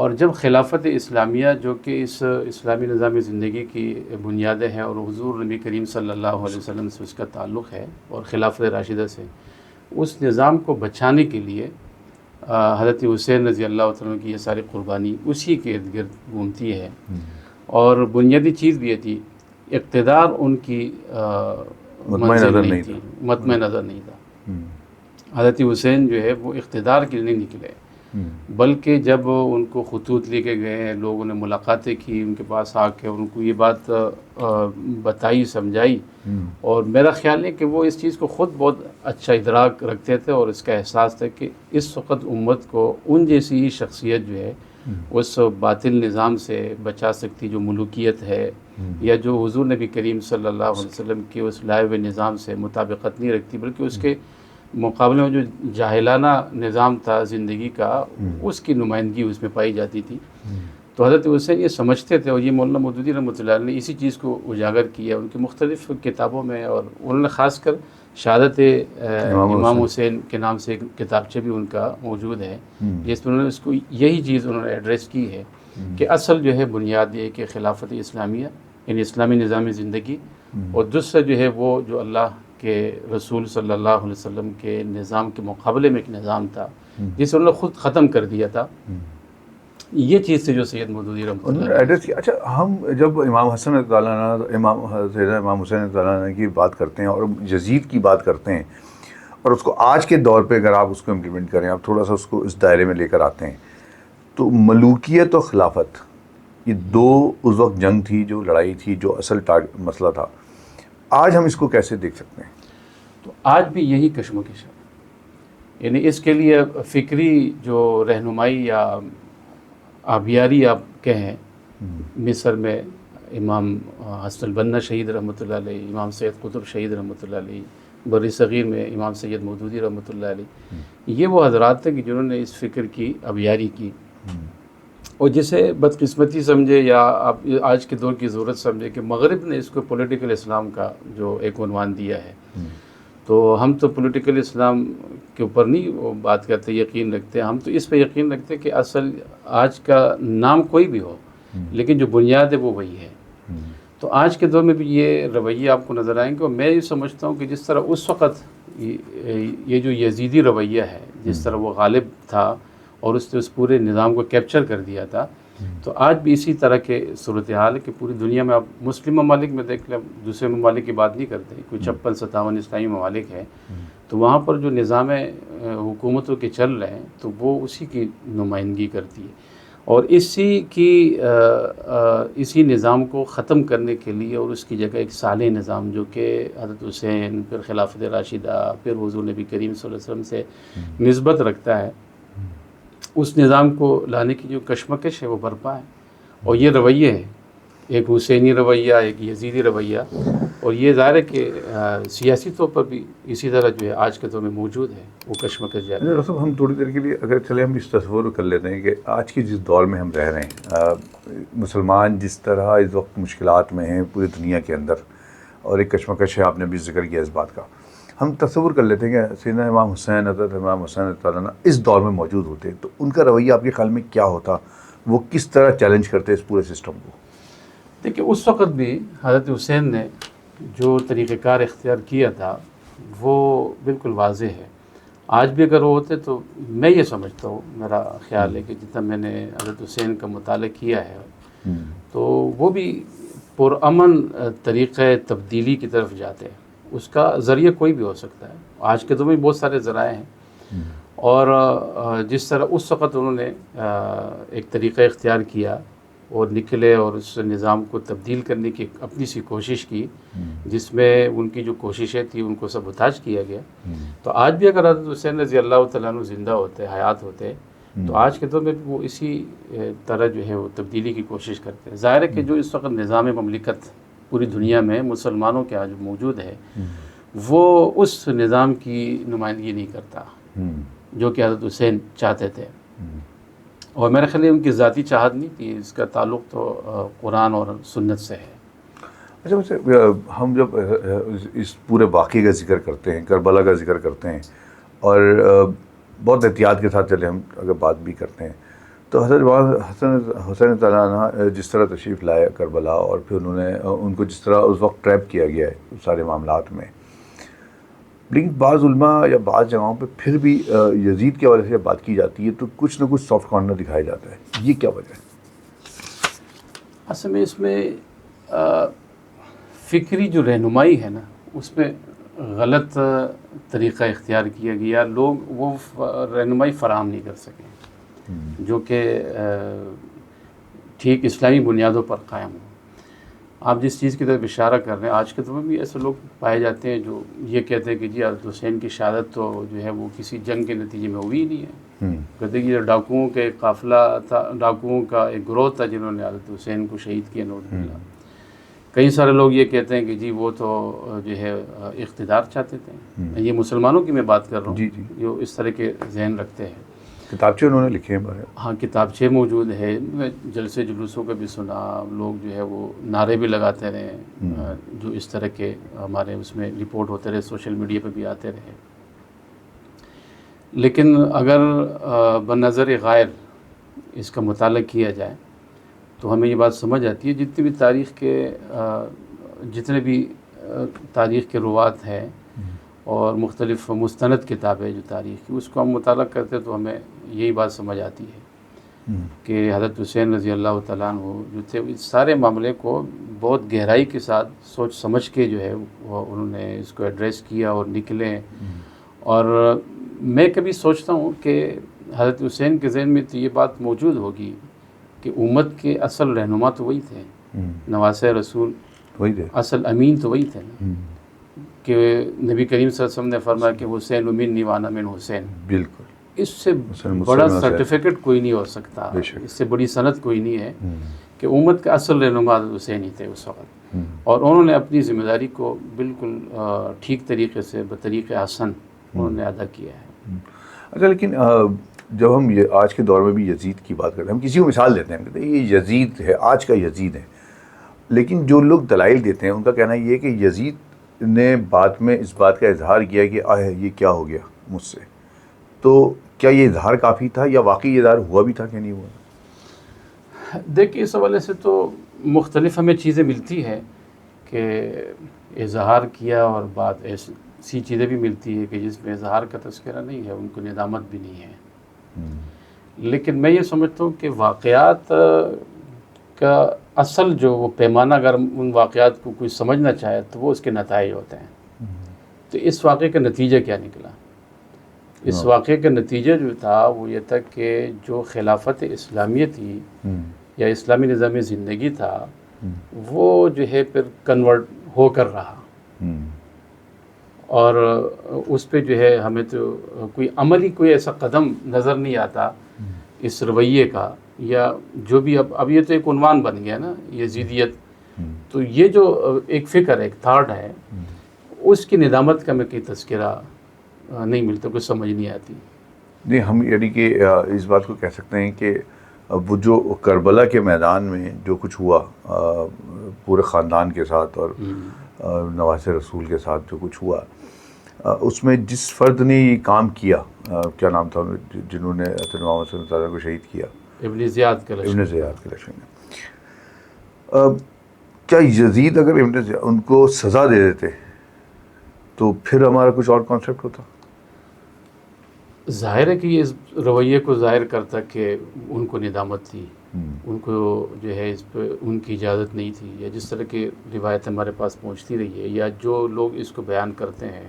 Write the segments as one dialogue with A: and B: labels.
A: اور جب خلافت اسلامیہ جو کہ اس اسلامی نظام زندگی کی بنیادیں ہیں اور حضور نبی کریم صلی اللہ علیہ وسلم سے اس کا تعلق ہے اور خلافت راشدہ سے، اس نظام کو بچانے کے لیے حضرت حسین رضی اللہ عنہ کی یہ ساری قربانی اسی کے ارد گرد گھومتی ہے۔ اور بنیادی چیز بھی یہ تھی، اقتدار ان کی منزل نہیں تھی، مطمع نظر نہیں تھا۔ حضرت حسین جو ہے وہ اقتدار کے لیے نہیں نکلے، بلکہ جب ان کو خطوط لے کے گئے، لوگوں نے ملاقاتیں کی ان کے پاس آ کے، ان کو یہ بات بتائی، سمجھائی، اور میرا خیال ہے کہ وہ اس چیز کو خود بہت اچھا ادراک رکھتے تھے اور اس کا احساس تھا کہ اس وقت امت کو ان جیسی ہی شخصیت جو ہے اس باطل نظام سے بچا سکتی، جو ملوکیت ہے یا جو حضور نبی کریم صلی اللہ علیہ وسلم کے اس لائے ہوئے نظام سے مطابقت نہیں رکھتی، بلکہ اس کے مقابلے میں جو جاہلانہ نظام تھا زندگی کا، اس کی نمائندگی اس میں پائی جاتی تھی۔ تو حضرت حسین یہ سمجھتے تھے، اور یہ مولانا مودودی رحمۃ اللہ علیہ نے اسی چیز کو اجاگر کیا ان کی مختلف کتابوں میں، اور انہوں نے خاص کر شہادت امام حسین کے نام سے ایک کتابچہ بھی ان کا موجود ہے، جس میں انہوں نے اس کو یہی چیز انہوں نے ایڈریس کی ہے کہ اصل جو ہے بنیاد یہ کہ خلافت اسلامیہ یعنی اسلامی نظام زندگی، اور دوسرا جو ہے وہ جو اللہ کے رسول صلی اللہ علیہ وسلم کے نظام کے مقابلے میں ایک نظام تھا جسے انہوں نے خود ختم کر دیا تھا۔ یہ چیز سے جو سید مودودی رحمۃ اللہ علیہ
B: ایڈریس کیا۔ اچھا، ہم جب امام حسن رضی اللہ عنہ، امام حسین رضی اللہ عنہ کی بات کرتے ہیں اور یزید کی بات کرتے ہیں، اور اس کو آج کے دور پہ اگر آپ اس کو امپلیمنٹ کریں، آپ تھوڑا سا اس کو اس دائرے میں لے کر آتے ہیں، تو ملوکیت اور خلافت یہ دو اس وقت جنگ تھی، جو لڑائی تھی، جو اصل مسئلہ تھا۔ آج ہم اس کو کیسے دیکھ سکتے ہیں؟
A: تو آج بھی یہی کشمکش ہے، یعنی اس کے لیے فکری جو رہنمائی یا آبیاری آپ کہیں، مصر میں امام حسن البنا شہید رحمۃ اللہ علیہ، امام سید قطب شہید رحمۃ اللہ علیہ، بر صغیر میں امام سید مودودی رحمۃ اللہ علیہ، یہ وہ حضرات تھے کہ جنہوں نے اس فکر کی آبیاری کی، اور جسے بدقسمتی سمجھے یا آپ آج کے دور کی ضرورت سمجھے کہ مغرب نے اس کو پولیٹیکل اسلام کا جو ایک عنوان دیا ہے، تو ہم تو پولیٹیکل اسلام کے اوپر نہیں وہ بات کرتے، یقین رکھتے، ہم تو اس پہ یقین رکھتے کہ اصل آج کا نام کوئی بھی ہو لیکن جو بنیاد ہے وہ وہی ہے۔ تو آج کے دور میں بھی یہ رویے آپ کو نظر آئیں گے، اور میں یہ سمجھتا ہوں کہ جس طرح اس وقت یہ جو یزیدی رویہ ہے، جس طرح وہ غالب تھا اور اس نے اس پورے نظام کو کیپچر کر دیا تھا، تو آج بھی اسی طرح کے صورتحال ہے کہ پوری دنیا میں آپ مسلم ممالک میں دیکھ لیں، دوسرے ممالک کی بات نہیں کرتے، کوئی 56-57 اسلامی ممالک ہے، تو وہاں پر جو نظام حکومتوں کے چل رہے ہیں تو وہ اسی کی نمائندگی کرتی ہے، اور اسی نظام کو ختم کرنے کے لیے اور اس کی جگہ ایک صالح نظام جو کہ حضرت حسین، پھر خلافت راشدہ، پھر حضور نبی کریم صلی اللہ علیہ وسلم سے نسبت رکھتا ہے، اس نظام کو لانے کی جو کشمکش ہے وہ برپا ہے، اور یہ رویے ہے، ایک حسینی رویہ، ایک یزیدی رویہ، اور یہ ظاہر ہے کہ سیاسی طور پر بھی اسی طرح جو ہے آج کے دور میں موجود ہے، وہ کشمکش جاری ہے۔
B: ڈاکٹر صاحب، ہم تھوڑی دیر کے لیے اگر چلے، ہم اس تصور کر لیتے ہیں کہ آج کے جس دور میں ہم رہ رہے ہیں، مسلمان جس طرح اس وقت مشکلات میں ہیں پوری دنیا کے اندر، اور ایک کشمکش ہے، آپ نے بھی ذکر کیا اس بات کا، ہم تصور کر لیتے ہیں کہ سیدنا امام حسین، حضرت امام حسین رضی اللہ عنہ اس دور میں موجود ہوتے تو ان کا رویہ آپ کے خیال میں کیا ہوتا؟ وہ کس طرح چیلنج کرتے اس پورے سسٹم کو؟
A: دیکھیں، اس وقت بھی حضرت حسین نے جو طریقہ کار اختیار کیا تھا وہ بالکل واضح ہے، آج بھی اگر وہ ہوتے تو میں یہ سمجھتا ہوں، میرا خیال ہے کہ جتنا میں نے حضرت حسین کا مطالعہ کیا ہے تو وہ بھی پرامن طریقہ تبدیلی کی طرف جاتے ہیں، اس کا ذریعہ کوئی بھی ہو سکتا ہے، آج کے دور میں بہت سارے ذرائع ہیں، اور جس طرح اس وقت انہوں نے ایک طریقہ اختیار کیا اور نکلے اور اس نظام کو تبدیل کرنے کی اپنی سی کوشش کی، جس میں ان کی جو کوششیں تھیں ان کو سبوتاج کیا گیا، تو آج بھی اگر حضرت حسین رضی اللہ تعالیٰ عنہ زندہ ہوتے، حیات ہوتے، تو آج کے دور میں بھی وہ اسی طرح جو ہے وہ تبدیلی کی کوشش کرتے ہیں۔ ظاہر ہے کہ جو اس وقت نظام مملکت پوری دنیا میں مسلمانوں کے آج موجود ہے، وہ اس نظام کی نمائندگی نہیں کرتا جو کہ حضرت حسین چاہتے تھے، اور میرے خیال ان کی ذاتی چاہت نہیں تھی، اس کا تعلق تو قرآن اور سنت سے ہے۔
B: اچھا ویسے ہم جب اس پورے واقعے کا ذکر کرتے ہیں، کربلا کا ذکر کرتے ہیں، اور بہت احتیاط کے ساتھ چلے ہم اگر بات بھی کرتے ہیں، تو حضرت امام حسین تعالیٰ جس طرح تشریف لائے کربلا، اور پھر انہوں نے ان کو جس طرح اس وقت ٹریپ کیا گیا ہے سارے معاملات میں، لیکن بعض علماء یا بعض جگہوں پہ پھر بھی یزید کے حوالے سے بات کی جاتی ہے تو کچھ نہ کچھ سافٹ کارنر دکھایا جاتا ہے، یہ کیا وجہ ہے؟
A: اصل میں اس میں فکری جو رہنمائی ہے نا، اس میں غلط طریقہ اختیار کیا گیا، لوگ وہ رہنمائی فراہم نہیں کر سکے جو کہ ٹھیک اسلامی بنیادوں پر قائم ہو۔ آپ جس چیز کی طرف اشارہ کر رہے ہیں، آج کے دور میں بھی ایسے لوگ پائے جاتے ہیں جو یہ کہتے ہیں کہ جی حضرت حسین کی شہادت تو جو ہے وہ کسی جنگ کے نتیجے میں ہوئی ہی نہیں ہے۔ کہتے ہیں کہ یہ ڈاکوؤں کا ایک قافلہ تھا، ڈاکوؤں کا ایک گروہ تھا جنہوں نے حضرت حسین کو شہید کیا، نعوذ باللہ۔ کئی سارے لوگ یہ کہتے ہیں کہ جی وہ تو جو ہے اقتدار چاہتے تھے۔ یہ مسلمانوں کی میں بات کر رہا ہوں جو اس طرح کے ذہن رکھتے ہیں۔
B: کتابچے انہوں نے لکھے ہیں؟
A: ہاں، کتابچے موجود ہے، میں جلسے جلوسوں کا بھی سنا، لوگ جو ہے وہ نعرے بھی لگاتے رہے، جو اس طرح کے ہمارے اس میں رپورٹ ہوتے رہے، سوشل میڈیا پہ بھی آتے رہے۔ لیکن اگر بنظر غائب اس کا مطالعہ کیا جائے تو ہمیں یہ بات سمجھ آتی ہے، جتنے بھی تاریخ کے روات ہیں اور مختلف مستند کتابیں جو تاریخ کی، اس کو ہم مطالعہ کرتے تو ہمیں یہی بات سمجھ آتی ہے کہ حضرت حسین رضی اللہ تعالیٰ عنہ جو تھے، اس سارے معاملے کو بہت گہرائی کے ساتھ سوچ سمجھ کے جو ہے وہ انہوں نے اس کو ایڈریس کیا اور نکلے۔ اور میں کبھی سوچتا ہوں کہ حضرت حسین کے ذہن میں تو یہ بات موجود ہوگی کہ امت کے اصل رہنما تو وہی تھے، نواسۂ رسول
B: وہی تھے،
A: اصل امین تو وہی تھے نا، کہ نبی کریم صلی اللہ علیہ وسلم نے فرمایا کہ حسین منی وانا من حسین۔
B: بالکل،
A: اس سے بڑا سرٹیفکیٹ کوئی نہیں ہو سکتا، اس سے بڑی سند کوئی نہیں ہے کہ امت کا اصل رہنما حسین ہی تھے اس وقت، اور انہوں نے اپنی ذمہ داری کو بالکل ٹھیک طریقے سے بطریق حسن انہوں نے ادا کیا ہے۔
B: اچھا، لیکن جب ہم یہ آج کے دور میں بھی یزید کی بات کرتے ہیں، ہم کسی کو مثال دیتے ہیں، ہم کہتے ہیں یہ یزید ہے، آج کا یزید ہے، لیکن جو لوگ دلائل دیتے ہیں ان کا کہنا یہ ہے کہ یزید نے بعد میں اس بات کا اظہار کیا کہ یہ کیا ہو گیا مجھ سے، تو کیا یہ اظہار کافی تھا یا واقعی اظہار ہوا بھی تھا کہ نہیں ہوا؟
A: دیکھیے، اس حوالے سے تو مختلف ہمیں چیزیں ملتی ہیں کہ اظہار کیا، اور بات ایسی چیزیں بھی ملتی ہے کہ جس میں اظہار کا تذکرہ نہیں ہے، ان کو ندامت بھی نہیں ہے۔ لیکن میں یہ سمجھتا ہوں کہ واقعات کا اصل جو وہ پیمانہ، اگر ان واقعات کو کوئی سمجھنا چاہے تو وہ اس کے نتائج ہوتے ہیں۔ تو اس واقعے کا نتیجہ کیا نکلا؟ اس واقعے کا نتیجہ جو تھا وہ یہ تھا کہ جو خلافت اسلامیہ تھی یا اسلامی نظام زندگی تھا، وہ جو ہے پھر کنورٹ ہو کر رہا، اور اس پہ جو ہے ہمیں تو کوئی عملی کوئی ایسا قدم نظر نہیں آتا اس رویے کا، یا جو بھی اب یہ تو ایک عنوان بن گیا نا یزیدیت، تو یہ جو ایک فکر ہے، ایک تھاٹ ہے، اس کی ندامت کا میں کوئی تذکرہ نہیں ملتا، کچھ سمجھ نہیں آتی۔
B: نہیں، ہم یعنی کہ اس بات کو کہہ سکتے ہیں کہ وہ جو کربلا کے میدان میں جو کچھ ہوا پورے خاندان کے ساتھ اور نواسۂ رسول کے ساتھ جو کچھ ہوا، اس میں جس فرد نے یہ کام کیا، کیا نام تھا جنہوں نے حضرت امام حسین تعالیٰ کو شہید کیا؟
A: ابن زیاد کے
B: لشکر نے۔ کیا یزید اگر ان کو سزا دے دیتے تو پھر ہمارا کچھ اور کانسیپٹ ہوتا؟
A: ظاہر ہے کہ یہ اس رویے کو ظاہر کرتا کہ ان کو ندامت تھی، ان کو جو ہے اس پہ ان کی اجازت نہیں تھی، یا جس طرح کی روایت ہمارے پاس پہنچتی رہی ہے، یا جو لوگ اس کو بیان کرتے ہیں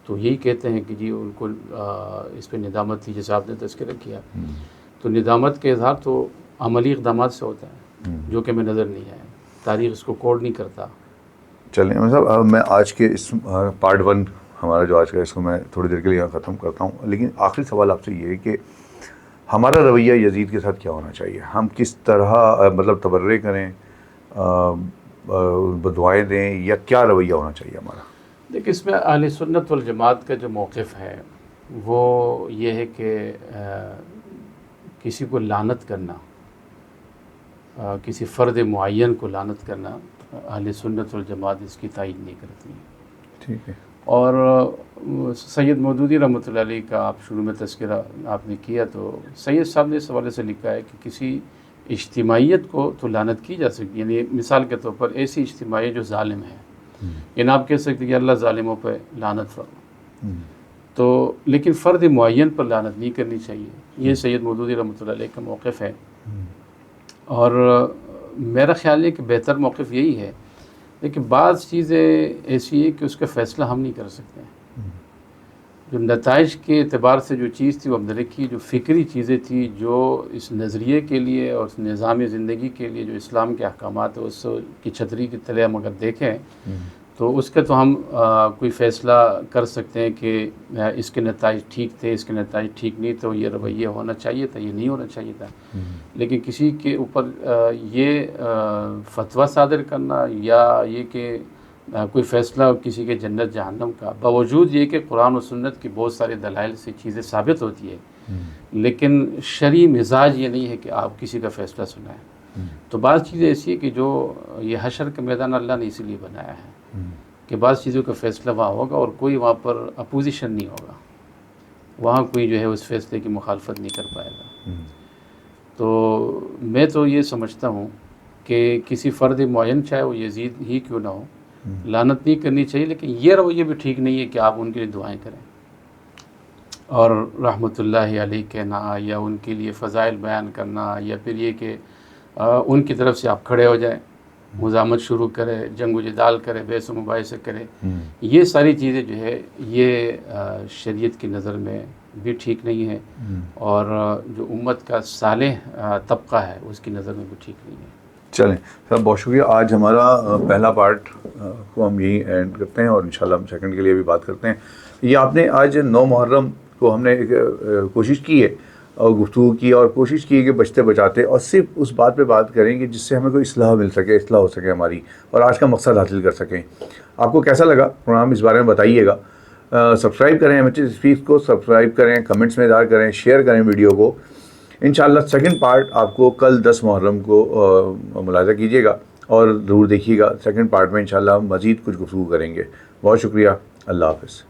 A: تو یہی کہتے ہیں کہ جی ان کو اس پہ ندامت تھی، جیسے آپ نے تذکرہ کیا۔ تو ندامت کے اظہار تو عملی اقدامات سے ہوتا ہے، جو کہ میں نظر نہیں آیا، تاریخ اس کو کوڈ نہیں کرتا۔
B: چلیں صاحب، میں آج کے اس پارٹ 1 ہمارا جو آج کا، اس کو میں تھوڑی دیر کے لیے ختم کرتا ہوں، لیکن آخری سوال آپ سے یہ ہے کہ ہمارا رویہ یزید کے ساتھ کیا ہونا چاہیے؟ ہم کس طرح مطلب تبرئے کریں، بدعائیں دیں، یا کیا رویہ ہونا چاہیے ہمارا؟
A: دیکھیں، اس میں اہل سنت والجماعت کا جو موقف ہے وہ یہ ہے کہ کسی کو لعنت کرنا، کسی فرد معین کو لعنت کرنا، اہل سنت والجماعت اس کی تائید نہیں کرتی۔
B: ٹھیک ہے۔
A: اور سید مودودی رحمۃ اللہ علیہ کا آپ شروع میں تذکرہ آپ نے کیا، تو سید صاحب نے اس حوالے سے لکھا ہے کہ کسی اجتماعیت کو تو لعنت کی جا سکتی، یعنی مثال کے طور پر ایسی اجتماعیت جو ظالم ہے، یعنی آپ کہہ سکتے کہ اللہ ظالموں پہ لعنت فرما، تو لیکن فرد معین پر لعنت نہیں کرنی چاہیے. یہ سید مودودی رحمۃ اللہ علیہ کا موقف ہے، اور میرا خیال ہے کہ بہتر موقف یہی ہے. لیکن بعض چیزیں ایسی ہیں کہ اس کا فیصلہ ہم نہیں کر سکتے ہیں. جو نتائج کے اعتبار سے جو چیز تھی وہ ہم نے رکھی، جو فکری چیزیں تھیں، جو اس نظریے کے لیے اور اس نظام زندگی کے لیے جو اسلام کے احکامات ہیں اس کی چھتری کی تلے ہم اگر دیکھیں تو اس کا تو ہم کوئی فیصلہ کر سکتے ہیں کہ اس کے نتائج ٹھیک تھے، اس کے نتائج ٹھیک نہیں، تو یہ رویہ ہونا چاہیے تھا، یہ نہیں ہونا چاہیے تھا. لیکن کسی کے اوپر یہ فتویٰ صادر کرنا یا یہ کہ کوئی فیصلہ کسی کے جنت جہنم کا، باوجود یہ کہ قرآن و سنت کی بہت سارے دلائل سے چیزیں ثابت ہوتی ہے، لیکن شرعی مزاج یہ نہیں ہے کہ آپ کسی کا فیصلہ سنائیں. تو بعض چیزیں ایسی ہیں کہ جو یہ حشر کا میدان اللہ نے اسی لیے بنایا ہے کہ بعض چیزوں کا فیصلہ وہاں ہوگا اور کوئی وہاں پر اپوزیشن نہیں ہوگا، وہاں کوئی جو ہے اس فیصلے کی مخالفت نہیں کر پائے گا. تو میں تو یہ سمجھتا ہوں کہ کسی فرد معین چاہے وہ یزید ہی کیوں نہ ہو، لعنت نہیں کرنی چاہیے، لیکن یہ رویہ بھی ٹھیک نہیں ہے کہ آپ ان کے لیے دعائیں کریں اور رحمۃ اللہ علیہ کہنا یا ان کے لیے فضائل بیان کرنا، یا پھر یہ کہ ان کی طرف سے آپ کھڑے ہو جائیں، مزاحمت شروع کرے، جنگ و جدال کرے، بحث و مباحثہ کرے. یہ ساری چیزیں جو ہے یہ شریعت کی نظر میں بھی ٹھیک نہیں ہے، اور جو امت کا صالح طبقہ ہے اس کی نظر میں بھی ٹھیک نہیں ہے.
B: چلیں سر، بہت شکریہ. آج ہمارا پہلا پارٹ کو ہم یہیں اینڈ کرتے ہیں، اور انشاءاللہ ہم سیکنڈ کے لیے بھی بات کرتے ہیں. یہ آپ نے آج 9 محرم کو ہم نے کوشش کی ہے اور گفتگو کی، اور کوشش کی ہے کہ بچتے بچاتے اور صرف اس بات پہ بات کریں کہ جس سے ہمیں کوئی اصلاح مل سکے، اصلاح ہو سکے ہماری، اور آج کا مقصد حاصل کر سکیں. آپ کو کیسا لگا پروگرام اس بارے میں بتائیے گا. سبسکرائب کریں MHS اسپیکس کو، سبسکرائب کریں، کمنٹس میں اظہار کریں، شیئر کریں ویڈیو کو. انشاءاللہ سیکنڈ پارٹ آپ کو کل 10 محرم کو ملاحظہ کیجیے گا اور ضرور دیکھیے گا. سیکنڈ پارٹ میں انشاءاللہ ہم مزید کچھ گفتگو کریں گے. بہت شکریہ. اللہ حافظ.